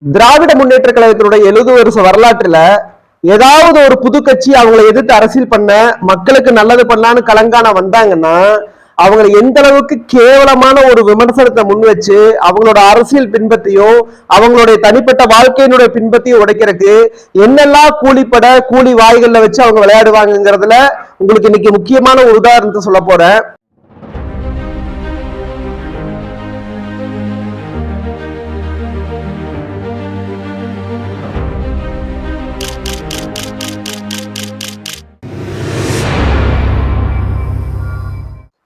திராவிட முன்னேற்ற கழகத்தினுடைய 70 வருஷ வரலாற்றுல ஏதாவது ஒரு புது கட்சி அவங்களை எதிர்த்து அரசியல் பண்ண மக்களுக்கு நல்லது பண்ணலான்னு கலங்கான வந்தாங்கன்னா அவங்களை எந்த அளவுக்கு கேவலமான ஒரு விமர்சனத்தை முன் வச்சு அவங்களோட அரசியல் பின்பத்தையும் அவங்களுடைய தனிப்பட்ட வாழ்க்கையினுடைய பின்பத்தையும் உடைக்கிறதுக்கு என்னெல்லாம் கூலிப்பட கூலி வாய்கள்ல வச்சு அவங்க விளையாடுவாங்கிறதுல உங்களுக்கு இன்னைக்கு முக்கியமான ஒரு உதாரணத்தை சொல்ல போறேன்.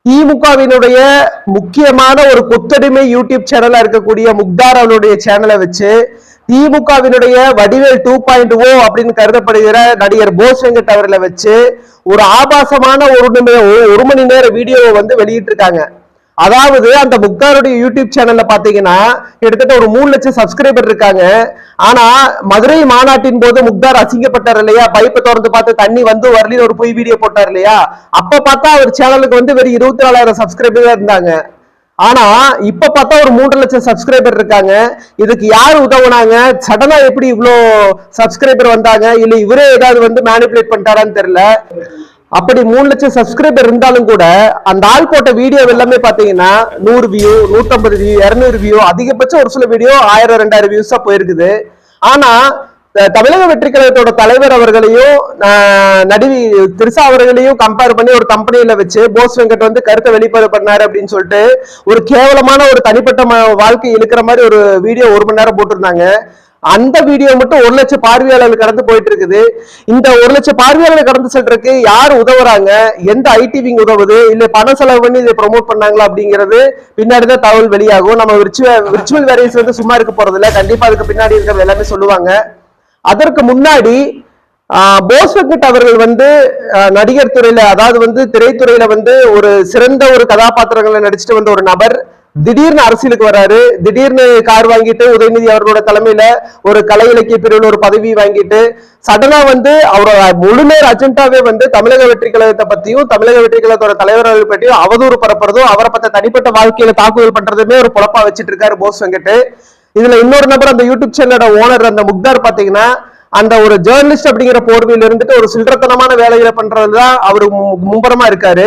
திமுகவினுடைய முக்கியமான ஒரு கொத்தடிமை யூடியூப் சேனலா இருக்கக்கூடிய முக்தார் அவருடைய சேனலை வச்சு திமுகவினுடைய வடிவேல் 2.0 அப்படின்னு கருதப்படுகிற நடிகர் போஸ் வெங்கட் அவர்களை வச்சு ஒரு ஆபாசமான ஒரு மணி நேர வீடியோவை வந்து வெளியிட்டு இருக்காங்க. அதாவது அந்த முக்தாருடைய யூடியூப் சேனல்ல பாத்தீங்கன்னா கிட்டத்தட்ட ஒரு 3 லட்சம் சப்ஸ்கிரைபர் இருக்காங்க. ஆனா மதுரை மாநாட்டின் போது முக்தார் அசிங்கப்பட்டார் இல்லையா, பைப்பை திறந்து பார்த்து தண்ணி வந்து வரலின்னு ஒரு பொய் வீடியோ போட்டார் இல்லையா, அப்ப பார்த்தா அவர் சேனலுக்கு வந்து வெறும் 24,000 சப்ஸ்கிரைபர் இருந்தாங்க. ஆனா இப்ப பார்த்தா ஒரு 3 லட்சம் சப்ஸ்கிரைபர் இருக்காங்க. இதுக்கு யார் உதவுனாங்க? சடனா எப்படி இவ்வளோ சப்ஸ்கிரைபர் வந்தாங்க? இல்ல இவரே ஏதாவது வந்து மேனிபுலேட் பண்ணிட்டாரான்னு தெரியல. அப்படி 3 லட்சம் சப்ஸ்கிரைபர் இருந்தாலும் கூட அந்த ஆள் போட்ட வீடியோ எல்லாமே பாத்தீங்கன்னா 100 வியூ, 150 வியூ, 200 வியூ, அதிகபட்சம் ஒரு சில வீடியோ 1000-2000 வியூஸா போயிருக்குது. ஆனா தமிழக வெற்றி கழகத்தோட தலைவர் அவர்களையும் நடிகை திரிஷா அவர்களையும் கம்பேர் பண்ணி ஒரு கம்பெனியில வச்சு போஸ் வெங்கட் வந்து கருத்தை வெளிப்பாடு பண்ணாரு அப்படின்னு சொல்லிட்டு ஒரு கேவலமான ஒரு தனிப்பட்ட வாழ்க்கை இழுக்கிற மாதிரி ஒரு வீடியோ 1 மணி நேரம் போட்டிருந்தாங்க. அந்த வீடியோ மட்டும் 1 லட்சம் பார்வையாளர்கள் கடந்து போயிட்டு இருக்குது. இந்த 1 லட்சம் பார்வையாளர்கள் கடந்து செல்றதுக்கு யார் உதவுறாங்க? எந்த ஐடி விங் உதவுது? இல்ல பண செலவு பண்ணி இதை ப்ரொமோட் பண்ணாங்களா அப்படிங்கிறது பின்னாடிதான் தகவல் வெளியாகும். நம்ம விர்ச்சுவல் வேரியன்ஸ் வந்து சும்மா இருக்க போறது இல்ல, கண்டிப்பா அதுக்கு பின்னாடி இருக்கிறது எல்லாமே சொல்லுவாங்க. அதற்கு முன்னாடி போஸ் வெங்கட் அவர்கள் வந்து நடிகர் துறையில, அதாவது வந்து திரைத்துறையில வந்து ஒரு சிறந்த ஒரு கதாபாத்திரங்களை நடிச்சுட்டு வந்த ஒரு நபர் திடீர்னு அரசியலுக்கு வராரு. திடீர்னு கார் வாங்கிட்டு உதயநிதி அவர்களோட தலைமையில ஒரு கலை இலக்கிய பிரிவில் ஒரு பதவி வாங்கிட்டு சடனா வந்து அவரோட முழுநேர அஜெண்டாவே வந்து தமிழக வெற்றி கழகத்தை பத்தியும் தமிழக வெற்றி கழகத்தோட தலைவர்கள் பற்றியும் அவதூறு பரப்புறதும் அவரை பத்த தனிப்பட்ட வாழ்க்கையில தாக்குதல் பண்றதுமே ஒரு பொழப்பா வச்சிட்டு இருக்காரு போஸ் வெங்கட். இதுல இன்னொரு நபர் அந்த யூடியூப் சேனலோட ஓனர் அந்த முக்தார் பாத்தீங்கன்னா அந்த ஒரு ஜேர்னலிஸ்ட் அப்படிங்கிற போர்வையில இருந்துட்டு ஒரு சில்லறத்தனமான வேலைகளை பண்றதுதான் அவரு மும்பரமா இருக்காரு.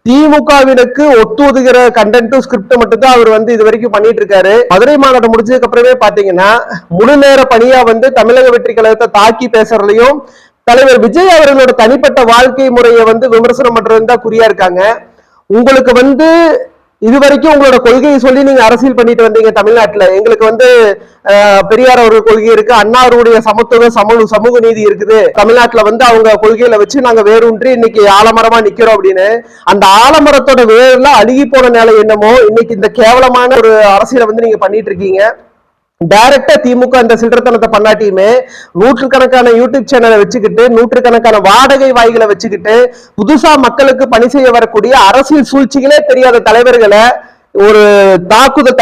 திமுகவினுக்கு ஒத்துதுகிற கண்டென்ட்டும் ஸ்கிரிப்ட் மட்டும் தான் அவர் வந்து இது வரைக்கும் பண்ணிட்டு இருக்காரு. மதுரை மாநாடு முடிஞ்சதுக்கு அப்புறமே பாத்தீங்கன்னா முழு நேர பணியா வந்து தமிழக வெற்றி கழகத்தை தாக்கி பேசுறதுலயும் தலைவர் விஜய் அவர்களோட தனிப்பட்ட வாழ்க்கை முறையை வந்து விமர்சனம் பண்றது தான் குறியா இருக்காங்க. உங்களுக்கு வந்து இது வரைக்கும் உங்களோட கொள்கையை சொல்லி நீங்க அரசியல் பண்ணிட்டு வந்தீங்க தமிழ்நாட்டுல. எங்களுக்கு வந்து பெரியார் அவர்கள் கொள்கை இருக்கு, அண்ணாருடைய சமத்துவ சமூக நீதி இருக்குது, தமிழ்நாட்டுல வந்து அவங்க கொள்கையில வச்சு நாங்க வேரூன்றி இன்னைக்கு ஆலமரமா நிக்கிறோம் அப்படின்னு அந்த ஆலமரத்தோட வேர்ல அழுகி போன நிலை என்னமோ இன்னைக்கு இந்த கேவலமான ஒரு அரசியலை வந்து நீங்க பண்ணிட்டு இருக்கீங்க. டைரக்டா திமுக இந்த சில்லறத்தனத்தை பண்ணாட்டியுமே நூற்றுக்கணக்கான யூடியூப் சேனலை வச்சுக்கிட்டு நூற்றுக்கணக்கான வாடகை வாய்களை வச்சுக்கிட்டு புதுசா மக்களுக்கு பணி செய்ய வரக்கூடிய அரசியல் சூழ்ச்சிகளே தெரியாத தலைவர்களை ஒரு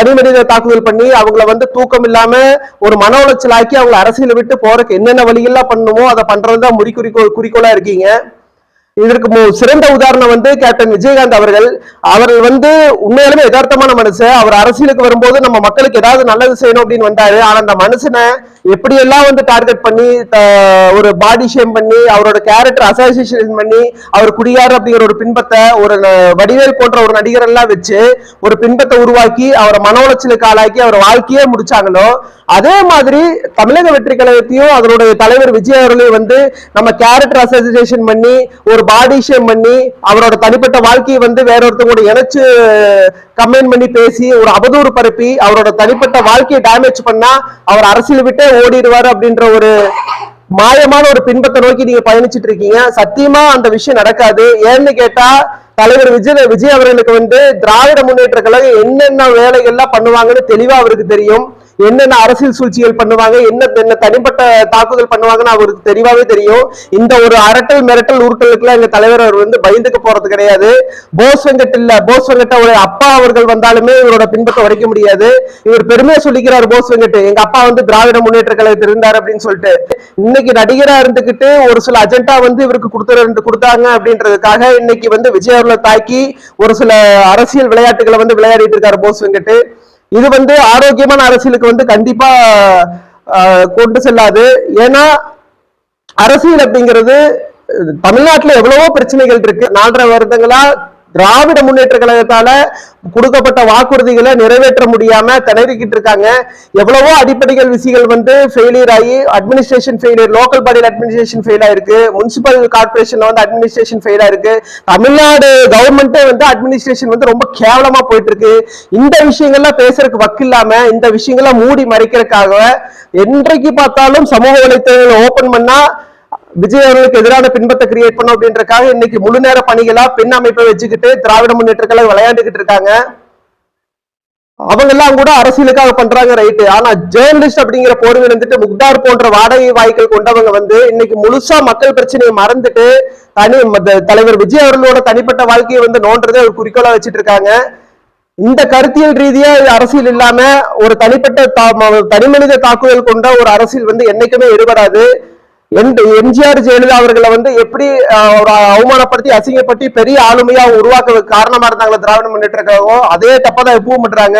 தனி மனித தாக்குதல் பண்ணி அவங்கள வந்து தூக்கம் இல்லாம ஒரு மன உளைச்சல் ஆக்கி அவங்களை அரசியலை விட்டு போறதுக்கு என்னென்ன வழிகள்லாம் பண்ணணுமோ அதை பண்றதுதான் குறிக்கோளா இருக்கீங்க. இதற்கு சிறந்த உதாரணம் வந்து கேப்டன் விஜயகாந்த் அவர்கள் வந்து உண்மையிலுமே யதார்த்தமான மனுஷன். அவர் அரசியலுக்கு வரும்போது நம்ம மக்களுக்கு ஏதாவது நல்லது செய்யணும் அப்படின்னு வந்தாரு. ஆனா அந்த மனுஷனை எப்படி எல்லாம் வந்து டார்கெட் பண்ணி ஒரு பாடி ஷேம் பண்ணி அவரோட கேரக்டர் அசோசியேஷன் பண்ணி அவர் குடியார் அப்படிங்கிற ஒரு பின்பத்தை ஒரு வடிவேல் போன்ற ஒரு நடிகர் எல்லாம் வச்சு ஒரு பின்பத்தை உருவாக்கி அவரை மன உளைச்சலுக்கு ஆளாக்கி அவர் வாழ்க்கையே முடிச்சாங்களோ அதே மாதிரி தமிழக வெற்றி கழகத்தையும் அதனுடைய தலைவர் விஜய் அவர்களையும் வந்து நம்ம கேரக்டர் அசோசியேஷன் பண்ணி ஒரு பாடி ஷேம் பண்ணி அவரோட தனிப்பட்ட வாழ்க்கையை வந்து வேற ஒருத்தவங்க இணைச்சு கமெண்ட் பண்ணி பேசி ஒரு அவதூறு பரப்பி அவரோட தனிப்பட்ட வாழ்க்கையை டேமேஜ் பண்ணா அவர் அரசியல் விட்டே ஓடிடுவாரு அப்படின்ற ஒரு மாயமான ஒரு பின்பத்தை நோக்கி நீங்க பயணிச்சுட்டு இருக்கீங்க. சத்தியமா அந்த விஷயம் நடக்காது. ஏன்னு கேட்டா தலைவர் விஜய் அவர்களுக்கு வந்து திராவிட முன்னேற்ற கழகம் என்னென்ன வேலைகள்லாம் பண்ணுவாங்கன்னு தெளிவா அவருக்கு தெரியும். என்னென்ன அரசியல் சூழ்ச்சிகள் பண்ணுவாங்க, என்ன தனிப்பட்ட தாக்குதல் பண்ணுவாங்கன்னு அவருக்கு தெளிவாவே தெரியும். இந்த ஒரு அரட்டல் மிரட்டல் உருட்டலுக்குலாம் எங்க தலைவர் அவர் வந்து பயந்துக்க போறது கிடையாது. போஸ் வெங்கட் அவருடைய அப்பா அவர்கள் வந்தாலுமே இவரோட பின்பற்ற உடைக்க முடியாது. இவர் பெருமையா சொல்லிக்கிறார் போஸ் வெங்கட், எங்க அப்பா வந்து திராவிட முன்னேற்ற கழகத்தில் இருந்தார் அப்படின்னு சொல்லிட்டு. இன்னைக்கு நடிகரா இருந்துகிட்டு ஒரு சில அஜெண்டா வந்து இவருக்கு கொடுத்தாங்க அப்படின்றதுக்காக இன்னைக்கு வந்து விஜய் அவர்களை தாக்கி ஒரு சில அரசியல் விளையாட்டுகளை வந்து விளையாடிட்டு இருக்காரு போஸ் வெங்கட். இது வந்து ஆரோக்கியமான அரசியலுக்கு வந்து கண்டிப்பா கொண்டு செல்லாது. ஏன்னா அரசியல் அப்படிங்கிறது தமிழ்நாட்டுல எவ்வளவோ பிரச்சனைகள் இருக்கு. 4.5 வருடங்களா திராவிட முன்னேற்ற கழகத்தால கொடுக்கப்பட்ட வாக்குறுதிகளை நிறைவேற்ற முடியாம திணறிக்கிட்டு இருக்காங்க. எவ்வளவோ அடிப்படைகள் விஷயங்கள் வந்து ஃபெயிலியர் ஆகி அட்மினிஸ்ட்ரேஷன் ஃபெயிலியர், லோக்கல் பாடியில் அட்மினிஸ்ட்ரேஷன் ஃபெயில் ஆயிருக்கு, முனிசிபல் கார்பரேஷன்ல வந்து அட்மினிஸ்ட்ரேஷன் ஃபெயில் ஆயிருக்கு, தமிழ்நாடு கவர்மெண்ட்டே வந்து அட்மினிஸ்ட்ரேஷன் வந்து ரொம்ப கேவலமா போயிட்டு இருக்கு. இந்த விஷயங்கள்லாம் பேசுறதுக்கு வக்கில்லாம இந்த விஷயங்களை மூடி மறைக்கிறதுக்காக என்றைக்கு பார்த்தாலும் சமூக வலைத்தளங்களை ஓபன் பண்ணா விஜய் அவர்களுக்கு எதிரான பின்பத்தை கிரியேட் பண்ணும் அப்படின்றக்காக இன்னைக்கு முழு நேர பணிகளா பெண் அமைப்பை வச்சுக்கிட்டு திராவிட முன்னேற்ற கழகம் விளையாண்டுகிட்டு இருக்காங்க. அவங்க எல்லாம் கூட அரசியலுக்காக பண்றாங்க, ரைட்டு. ஆனா ஜேர்னலிஸ்ட் அப்படிங்கிற போர்வையில் இருந்துட்டு முக்தார் போன்ற வாடகை வாய்க்கள் கொண்டவங்க வந்து இன்னைக்கு முழுசா மக்கள் பிரச்சனையை மறந்துட்டு தலைவர் விஜய் அவர்களோட தனிப்பட்ட வாழ்க்கையை வந்து நோன்றதை ஒரு குறிக்கோளா வச்சுட்டு இருக்காங்க. இந்த கருத்தியல் ரீதியா அரசியல் இல்லாம ஒரு தனிமனித தாக்குதல் கொண்ட ஒரு அரசியல் வந்து என்னைக்குமே எடுபடாது. எம்ஜிஆர் ஜெயலலிதா அவர்களை வந்து எப்படி ஒரு அவமானப்படுத்தி அசிங்கப்படுத்தி பெரிய ஆளுமையா உருவாக்க காரணமா இருந்தாங்களோ திராவிட முன்னேற்ற கழகம், அதே தப்பதான் எப்பவும் பண்றாங்க.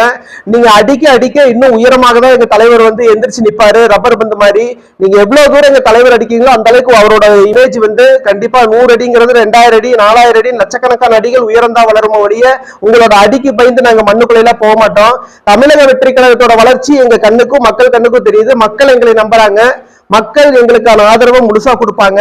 நீங்க அடிக்க அடிக்க இன்னும் உயரமாக தான் எங்க தலைவர் வந்து எந்திரிச்சு நிப்பாரு, ரப்பர் பந்து மாதிரி. நீங்க எவ்வளவு தூரம் எங்க தலைவர் அடிக்கீங்களோ அந்த அளவுக்கு அவரோட இமேஜ் வந்து கண்டிப்பா 100 அடிங்கிறது 2000 அடி 4000 அடி லட்சக்கணக்கான அடிகள் உயர்ந்தா வளரும் ஒழிய உங்களோட அடிக்கு பயந்து நாங்க மண்ணுக்குள்ள போக மாட்டோம். தமிழக வெற்றி கழகத்தோட வளர்ச்சி எங்க கண்ணுக்கும் மக்கள் கண்ணுக்கும் தெரியுது. மக்கள் எங்களை நம்புறாங்க. மக்கள் எங்களுக்கான ஆதரவை முழுசா கொடுப்பாங்க.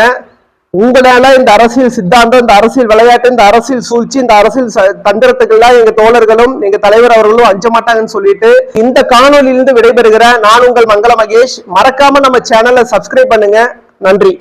உங்களால இந்த அரசியல் சித்தாந்தம், இந்த அரசியல் விளையாட்டு, இந்த அரசியல் சூழ்ச்சி, இந்த அரசியல் தந்திரத்துக்கெல்லாம் எங்க தோழர்களும் எங்க தலைவர் அவர்களும் அஞ்ச மாட்டாங்கன்னு சொல்லிட்டு இந்த காணொலியிலிருந்து விடைபெறுகிற நான் உங்கள் மங்கள மகேஷ். மறக்காம நம்ம சேனலை சப்ஸ்கிரைப் பண்ணுங்க. நன்றி.